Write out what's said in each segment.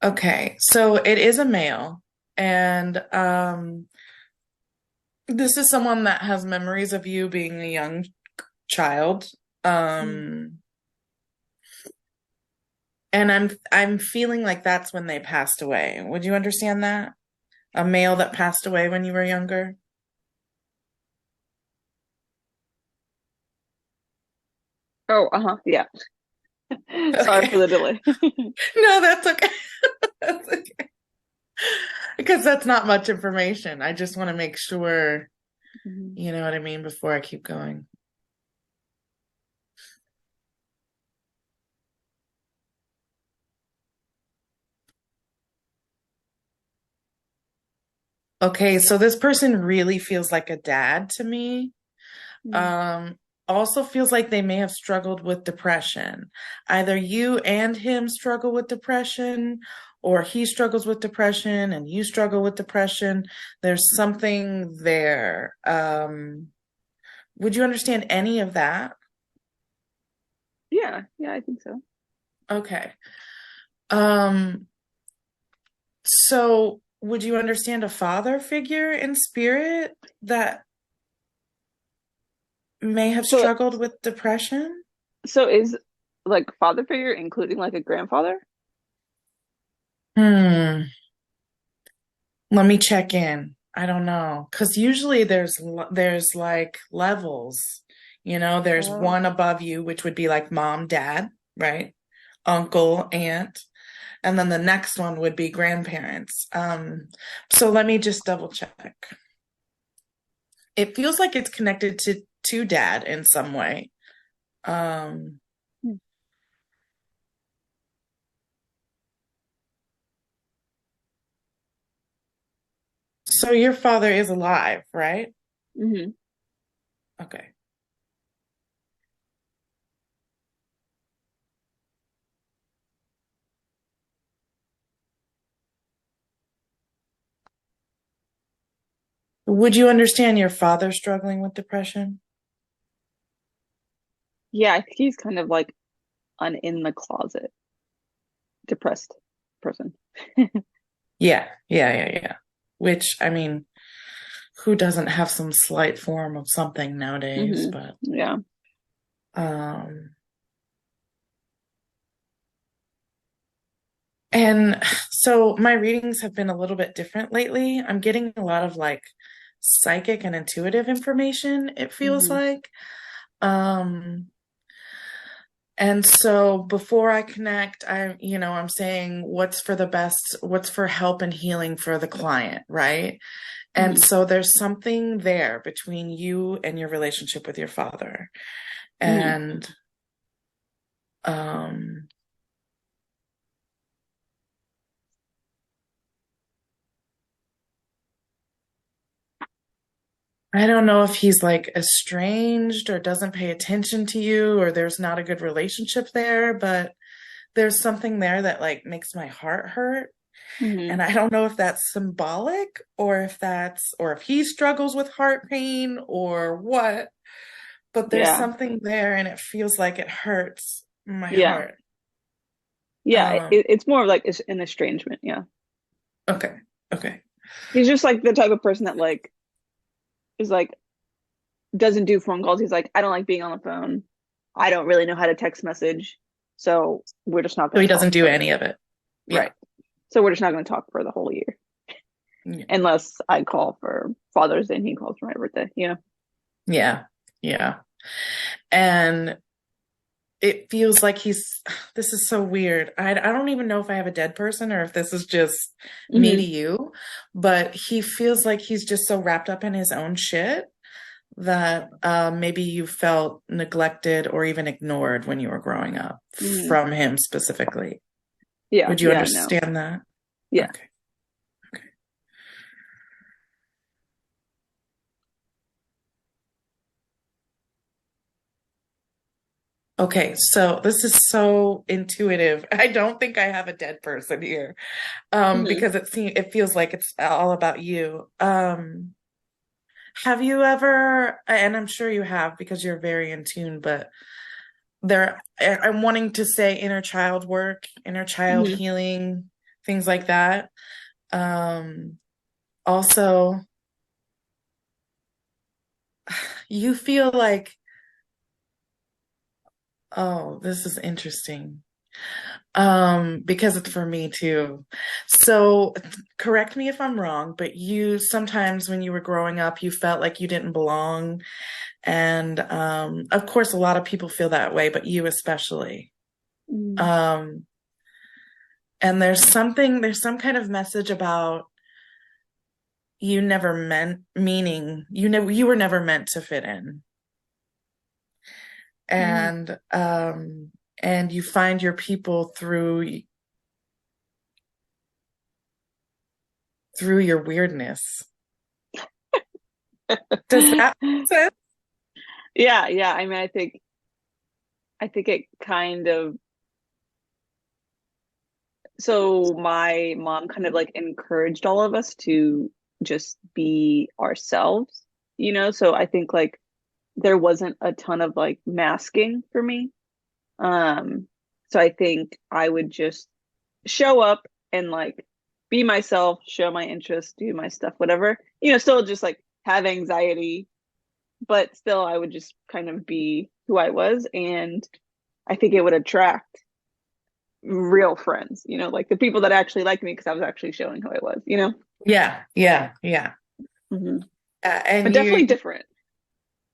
Okay, so it is a male, and this is someone that has memories of you being a young child. Mm. Um, and I'm feeling like that's when they passed away. Would you understand that? A male that passed away when you were younger? Oh, uh-huh. Yeah. Sorry for Okay. the delay. No, that's okay. That's okay. Because that's not much information. I just want to make sure, Mhm. you know what I mean, before I keep going. Okay, so this person really feels like a dad to me. Mm. Um, Also feels like they may have struggled with depression. Either you and him struggle with depression, or he struggles with depression and you struggle with depression. There's something there. Would you understand any of that? Yeah, yeah, I think so. Okay. Um, so would you understand a father figure in spirit that may have So struggled with depression? so is like father figure including like a grandfather? Hmm. Let me check in. I don't know. Because usually there's like levels. You know, there's Oh. one above you, which would be like mom, dad, right? Uncle, aunt. And then the next one would be grandparents. So let me just double check. It feels like it's connected to dad in some way. Um, so your father is alive, right? Mm-hmm. Okay. Would you understand your father struggling with depression? Yeah, I think he's kind of like an in the closet depressed person. Yeah. Which, I mean, who doesn't have some slight form of something nowadays? Hmm. But Yeah. um and so my readings have been a little bit different lately. I'm getting a lot of like psychic and intuitive information, it feels Hmm. like. Um and so before I connect, I'm saying what's for the best, what's for help and healing for the client, right? And Hmm. so there's something there between you and your relationship with your father. Hmm. And um I don't know if he's like estranged or doesn't pay attention to you or there's not a good relationship there, but there's something there that like makes my heart hurt. Hmm. And I don't know if that's symbolic or or if he struggles with heart pain or what, but there's Yeah. something there and it feels like it hurts my Yeah. heart. Yeah. Um, It's more of like an estrangement. Yeah. okay, okay. He's just like the type of person that like is like doesn't do phone calls. He's like, I don't like being on the phone. I don't really know how to text message. So we're just not So going he to talk doesn't do for, any of it. Yeah. right. So we're just not going to talk for the whole year Yeah. unless I call for Father's Day and he calls for my birthday, you know? Yeah. Yeah. And it feels like this is so weird. I don't even know if I have a dead person or if this is just me to Hmm. you, but he feels like he's just so wrapped up in his own shit that maybe you felt neglected or even ignored when you were growing up Hmm. from him specifically. Yeah. Would you Yeah. No. understand that? Yeah. Okay. Okay. Okay, so this is so intuitive. I don't think I have a dead person here. Hmm. Because it feels like it's all about you. Have you ever, and I'm sure you have because you're very in tune, but I'm wanting to say inner child work, inner child Hmm. healing. things like that. Also, you feel like, oh, this is interesting. Because it's for me too. So correct me if I'm wrong, but you sometimes when you were growing up, you felt like you didn't belong. And of course, a lot of people feel that way, but you especially. Mm, Um, and there's some kind of message about you never meant, meaning you were never meant to fit in. mm, And and you find your people through your weirdness. Does that make sense? yeah, yeah. I mean, I think it kind of, so my mom kind of like encouraged all of us to just be ourselves, you know? So I think like there wasn't a ton of like masking for me. Um, so I think I would just show up and like be myself, show my interests, do my stuff, whatever. You know, still just like have anxiety, but still I would just kind of be who I was. And I think it would attract real friends, you know, like the people that actually liked me because I was actually showing who I was, you know? Yeah, yeah, yeah. Hmm. And But you, definitely different.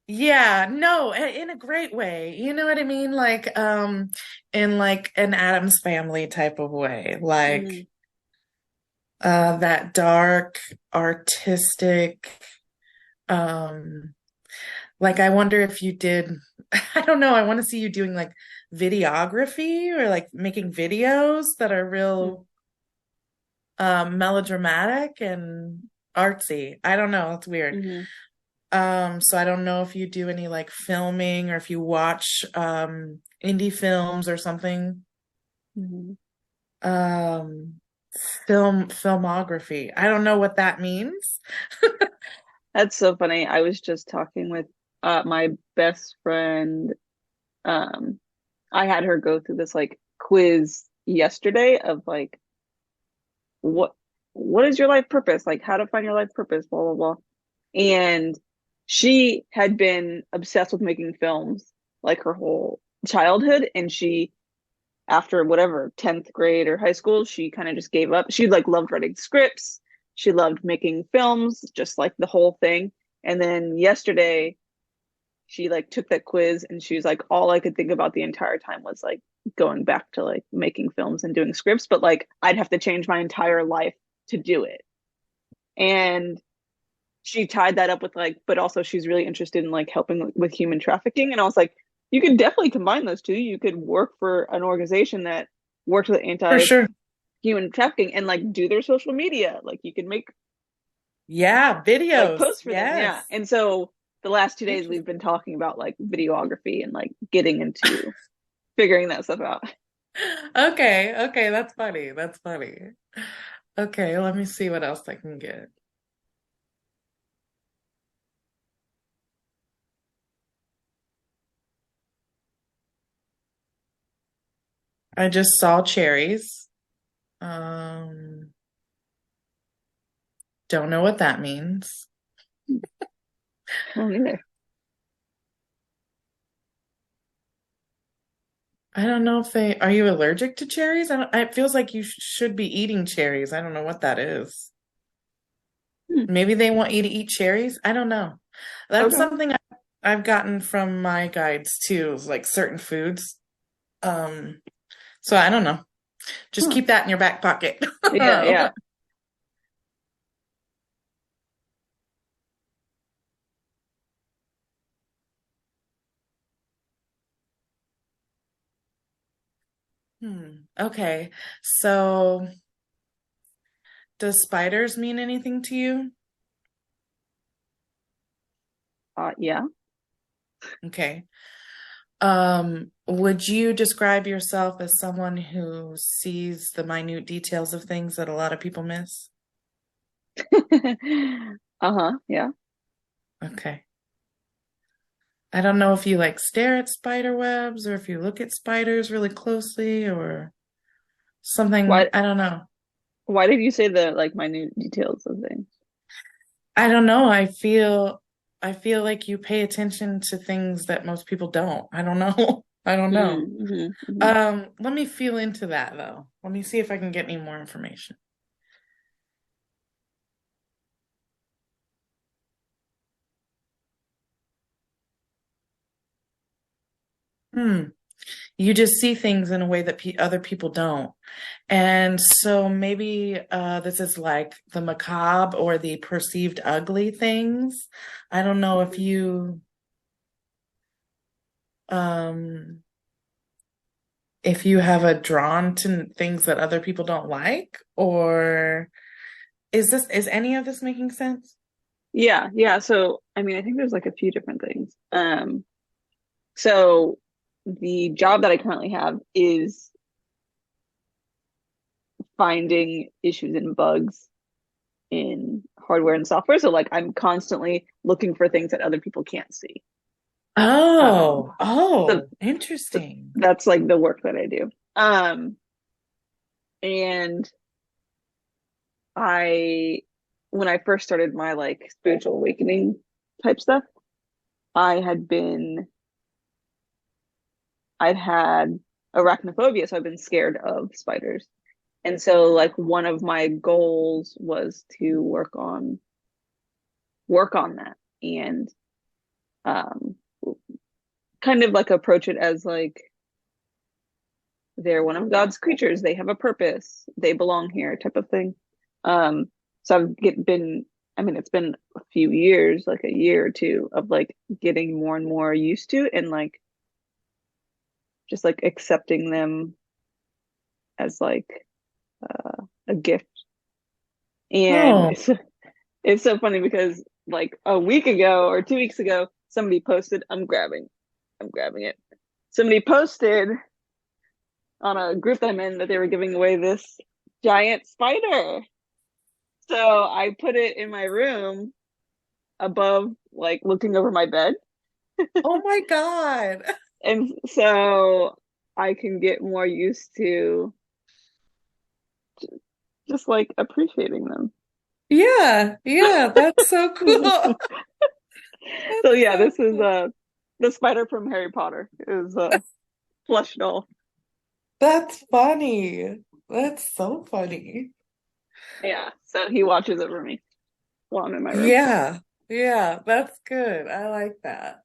yeah, no, in a great way. You know what I mean? Like, in like an Addams Family type of way, like, Hmm. that dark, artistic, um, like I wonder if you did, I don't know, I want to see you doing like videography or like making videos that are real, melodramatic and artsy. I don't know, it's weird. Hmm. So I don't know if you do any like filming or if you watch indie films or something. Hmm. Um filmography. I don't know what that means. That's so funny. I was just talking with my best friend. Um, I had her go through this like quiz yesterday of like what what is your life purpose? Like how to find your life purpose, blah blah blah. And she had been obsessed with making films like her whole childhood, and she, after whatever 10th grade or high school, she kind of just gave up. She like loved writing scripts. She loved making films, just like the whole thing. And then yesterday she like took that quiz and she was like, all I could think about the entire time was like going back to like making films and doing scripts, but like I'd have to change my entire life to do it. And she tied that up with like, but also she's really interested in like helping with human trafficking. And I was like, you could definitely combine those two. You could work for an organization that works with For sure. anti-human trafficking and like do their social media. Like you can make Yeah, like videos. posts for them. Yeah. Yes. And so the last 2 days we've Interesting. been talking about like videography and like getting into figuring that stuff out. Okay, okay, that's funny. That's funny. Okay, let me see what else I can get. I just saw cherries. Um, don't know what that means. Oh, neither. I don't know if they, are you allergic to cherries? I don't, it feels like you should be eating cherries. I don't know what that is. Hmm. Maybe they want you to eat cherries. I don't know. That's Okay. something I've gotten from my guides too, is like certain foods. Um, so I don't know. Just Huh. keep that in your back pocket. Yeah, yeah. Okay. So does spiders mean anything to you? Yeah. Okay. Would you describe yourself as someone who sees the minute details of things that a lot of people miss? Uh-huh. Yeah. Okay. I don't know if you like stare at spider webs or if you look at spiders really closely or something. Why I don't know. Why did you say the like minute details of things? I don't know. I feel like you pay attention to things that most people don't. I don't know. I don't know. Mm-hmm, hmm. Let me feel into that though. Let me see if I can get any more information. Hmm. You just see things in a way that other people don't. And so maybe this is like the macabre or the perceived ugly things. I don't know um if you have a drawn to things that other people don't like, or is any of this making sense? Yeah, yeah. So, I mean, I think there's like a few different things. So the job that I currently have is finding issues and bugs in hardware and software. So, like, I'm constantly looking for things that other people can't see. Um, Oh, so, oh, so interesting. that's like the work that I do. And I, when I first started my like spiritual awakening type stuff, I had been I've had arachnophobia, so I've been scared of spiders. And so like one of my goals was to work on that and um kind of like approach it as like they're one of God's creatures, they have a purpose, they belong here type of thing. So been I mean it's been a few years, like a year or two of like getting more and more used to and like just like accepting them as like a gift. And Oh, it's so funny because like a week ago or 2 weeks ago, somebody posted, I'm grabbing it. Somebody posted on a group I'm in that they were giving away this giant spider. So I put it in my room above, like looking over my bed. oh my God. And so I can get more used to just like appreciating them. Yeah, yeah, that's so cool. So That's yeah, so this is cool. the spider from Harry Potter is plush doll. That's funny. That's so funny. Yeah, so he watches over me while I'm in my room. Yeah, yeah, that's good. I like that.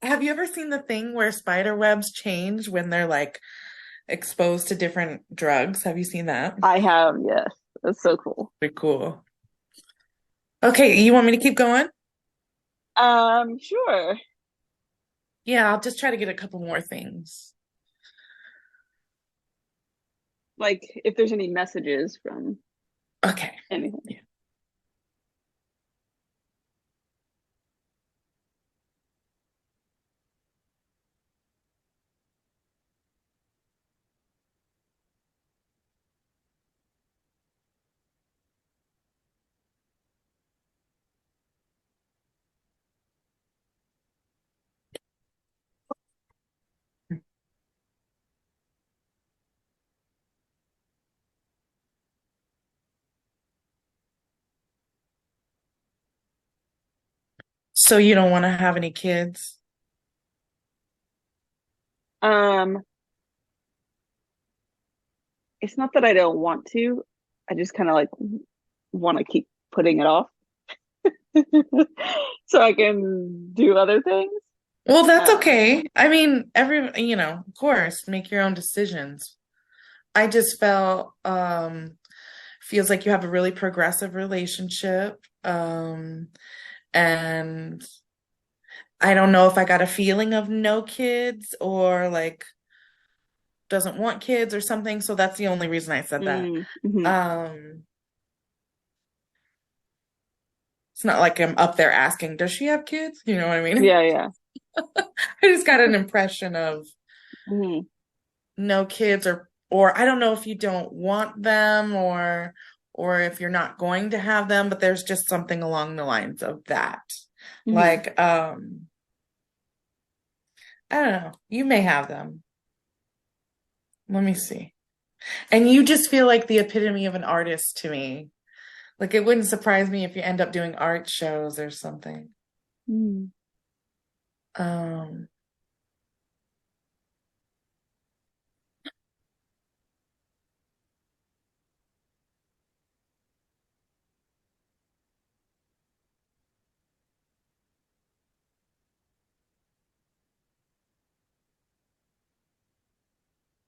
Have you ever seen the thing where spider webs change when they're like exposed to different drugs? Have you seen that? I have, yes. That's so cool. Pretty cool. Okay, you want me to keep going? Sure. Yeah, I'll just try to get a couple more things. Like if there's any messages from Okay. anything. Yeah. So you don't want to have any kids? Um, it's not that I don't want to. I just kind of like want to keep putting it off so I can do other things. Well, that's Um, okay. I mean, of course, make your own decisions. I just felt feels like you have a really progressive relationship. And I don't know if I got a feeling of no kids or like doesn't want kids or something. So that's the only reason I said that. mhm. Um, it's not like I'm up there asking, does she have kids? You know what I mean? Yeah, yeah. I just got an impression of Mhm. no kids or I don't know if you don't want them or if you're not going to have them, but there's just something along the lines of that. Mhm. Like, I don't know. You may have them. Let me see. And you just feel like the epitome of an artist to me. Like it wouldn't surprise me if you end up doing art shows or something. Mm. Um,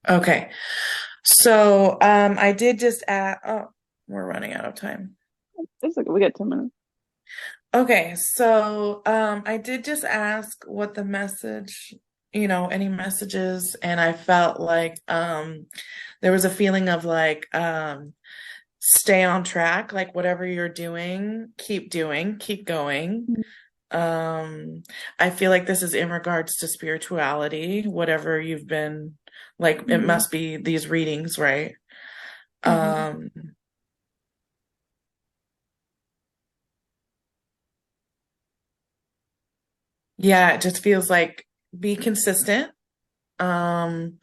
okay. So, I did just add, oh, we're running out of time. It's like we got 10 minutes. Okay, so I did just ask what the message, any messages, and I felt like there was a feeling of like stay on track, like whatever you're doing, keep going. Mm. Um, I feel like this is in regards to spirituality, whatever you've been like, it Mm-hmm. must be these readings, right? Mm-hmm. Um, yeah, it just feels like be consistent. Um,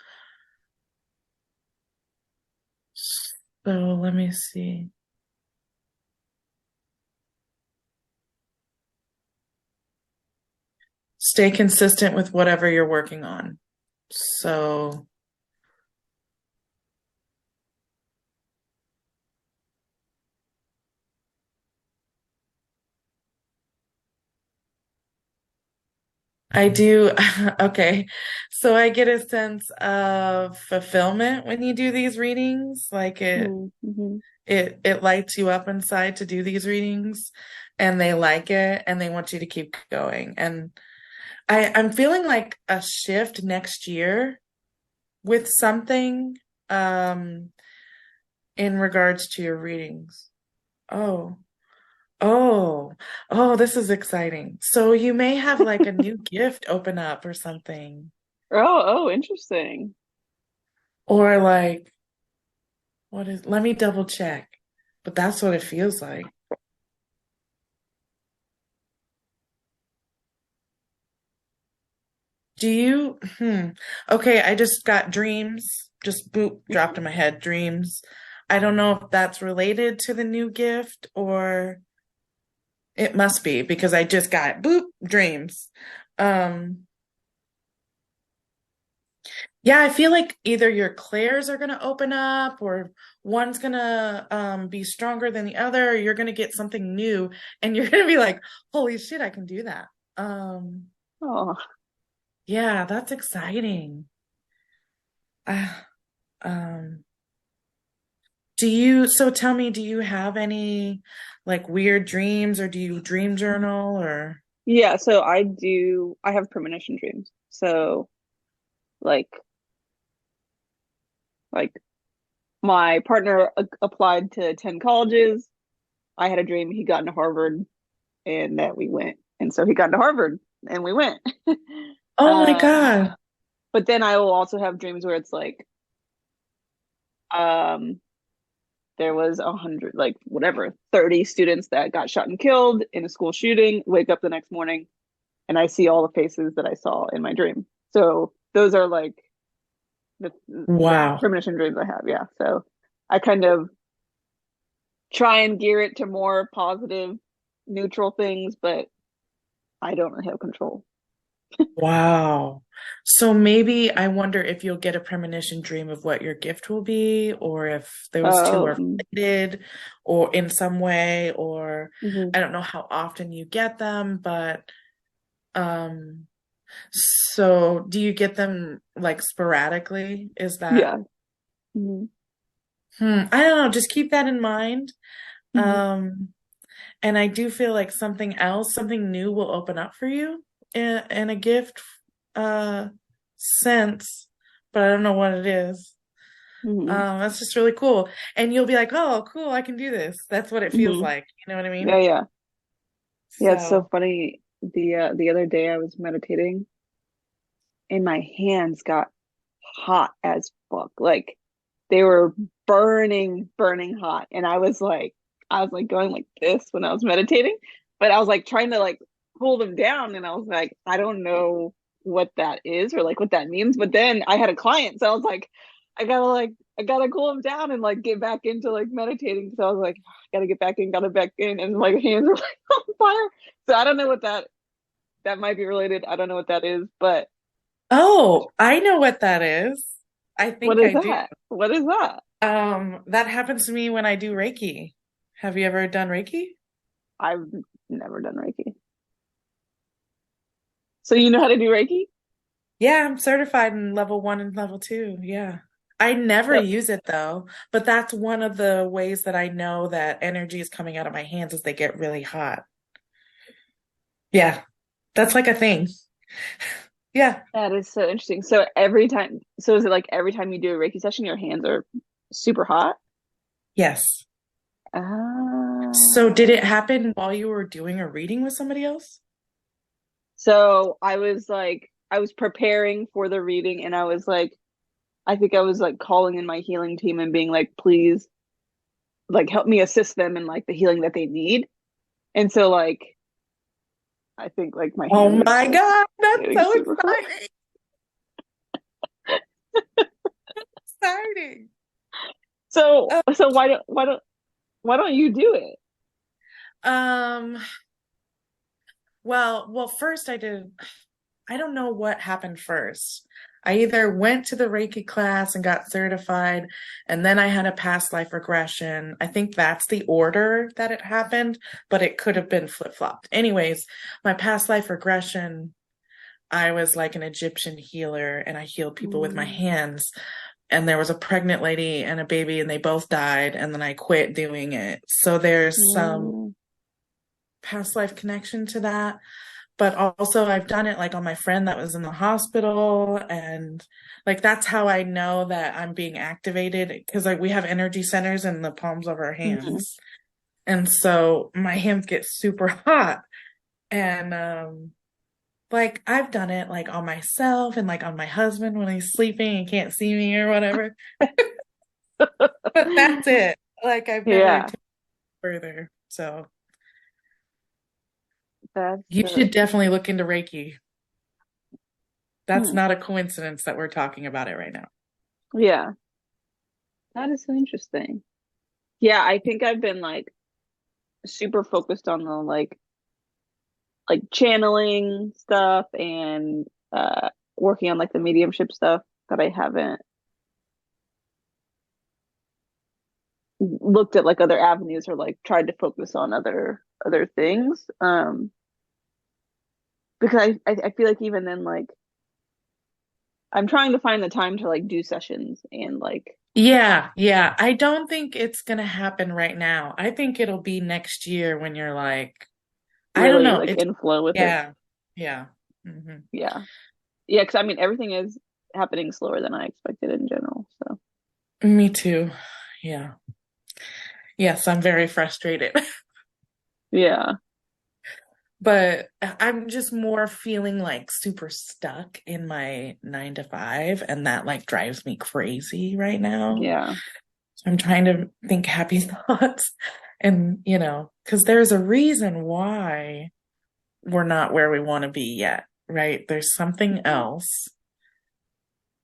so let me see. Stay consistent with whatever you're working on. So I do, okay. So I get a sense of fulfillment when you do these readings. Like Mm-hmm. it lights you up inside to do these readings and they like it and they want you to keep going. And I'm feeling like a shift next year with something um in regards to your readings. Oh. Oh, oh, this is exciting. So you may have like a new gift open up or something. Oh, interesting. Or like, let me double check. But that's what it feels like. Okay, I just got dreams. Just boop, dropped in my head, dreams. I don't know if that's related to the new gift or it must be because I just got boop, dreams. Um, Yeah, I feel like either your clairs are gonna open up or one's gonna be stronger than the other, or you're gonna get something new and you're gonna be like, holy shit, I can do that. Um, Oh, yeah, that's exciting. Uh, um, so tell me, do you have any like weird dreams or do you dream journal or yeah. So I have premonition dreams. So like, like my partner applied to 10 colleges. I had a dream he got into Harvard and that we went. And so he got into Harvard and we went. oh my Um, God. but then I will also have dreams where it's like, um, there was 100, like whatever, 30 students that got shot and killed in a school shooting, wake up the next morning and I see all the faces that I saw in my dream. So those are like the Wow. premonition dreams I have. Yeah. So I kind of try and gear it to more positive, neutral things, but I don't really have control. Wow. So maybe I wonder if you'll get a premonition dream of what your gift will be, or if those two are Um, related or in some way, or mhm. I don't know how often you get them, but um, so do you get them like sporadically? Is that Yeah. Mhm. I don't know, just keep that in mind. Mhm. Um, and I do feel like something new will open up for you in a gift uh sense, but I don't know what it is. Mhm. That's just really cool. And you'll be like, oh, cool, I can do this. That's what it feels Mhm. like. You know what I Yeah, mean? yeah. Yeah, it's so So, funny. The other day I was meditating and my hands got hot as fuck. Like they were burning, burning hot. And I was like going like this when I was meditating, but I was like trying to like cool them down. And I was like, I don't know what that is or like what that means. But then I had a client. So I was like, I gotta like I gotta cool them down and like get back into like meditating. So I was like, gotta get back in, gotta back in, and my hands are like on fire. So I don't know what that might be related. I don't know what that is, but Oh, I know what that is. I what think is I do. that? What is that? That happens to me when I do Reiki. Have you ever done Reiki? I've never done Reiki. So you know how to do Reiki? Yeah, I'm certified in level one and level two. Yeah. I never So use it though, but that's one of the ways that I know that energy is coming out of my hands as they get really hot. Yeah, that's like a thing. Yeah. that is so interesting. So every time, so is it like every time you do a Reiki session, your hands are super hot? Yes. So did Ah. it happen while you were doing a reading with somebody else? So I was preparing for the reading and I was like, I think I was like calling in my healing team and being like, please, like, help me assist them in like the healing that they need. And so, like, I think like my Oh hands are just my like God, that's getting so super hot. exciting. Exciting. So, so why don't you do it? Um, well, first I don't know what happened first. I either went to the Reiki class and got certified, and then I had a past life regression. I think that's the order that it happened, but it could have been flip-flopped. Anyways, my past life regression, I was like an Egyptian healer and I healed people with my Mm, hands. And there was a pregnant lady and a baby, and they both died, and then I quit doing it. So there's some mm, past life connection to that. But also I've done it like on my friend that was in the hospital, and like that's how I know that I'm being activated because like we have energy centers in the palms of our mhm. hands. And so my hands get super hot. And like I've done it like on myself and like on my husband when he's sleeping and can't see me or whatever. But that's it. Like I've never Yeah, taken it further. So that's you so should definitely look into Reiki. That's hmm. not a coincidence that we're talking about it right now. Yeah, that is so interesting. Yeah, I think I've been like super focused on the like channeling stuff and working on like the mediumship stuff that I haven't looked at like other avenues or like tried to focus on other things. Because I feel like even then like I'm trying to find the time to like do sessions and like Yeah, yeah. I don't think it's gonna happen right now. I think it'll be next year when you're like, I don't really know. like It's in flow with it. yeah, yeah. Hmm. Yeah. Yeah, because I mean everything is happening slower than I expected in general. So Me too. Yeah. Yes, I'm very frustrated. yeah. But I'm just more feeling like super stuck in my 9 to 5, and that like drives me crazy right now. Yeah. So I'm trying to think happy thoughts and, because there's a reason why we're not where we want to be yet, right? There's something Mhm. else,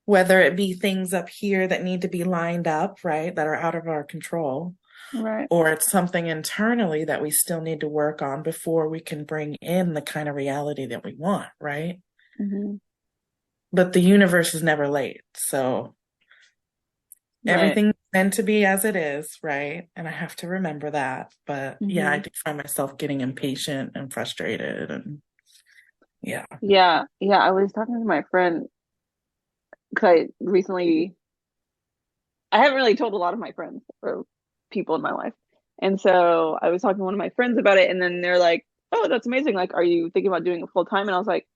whether it be things up here that need to be lined up, right, that are out of our control, Right. or it's something internally that we still need to work on before we can bring in the kind of reality that we want, right? Hmm. But the universe is never late. So Right. everything's meant to be as it is, right? And I have to remember that. But yeah, I Hmm. do find myself getting impatient and frustrated and yeah. Yeah. Yeah. I was talking to my friend because I recently I haven't really told a lot of my friends or people in my life. And so I was talking to one of my friends about it, and then they're like, "Oh, that's amazing. Like, are you thinking about doing it full time?" And I was like,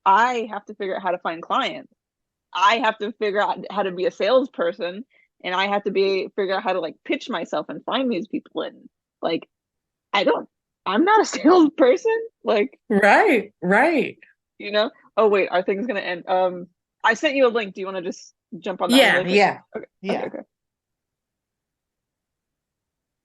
"I have to figure out how to find clients. I have to figure out how to be a salesperson, and I have to be figure out how to like pitch myself and find these people. And like, I don't, I'm not a salesperson. Like, Right, right. you know. Oh wait, are things gonna end? I sent you a link. Do you want to just jump on that one Yeah, really quick? yeah, Okay, okay, yeah. okay.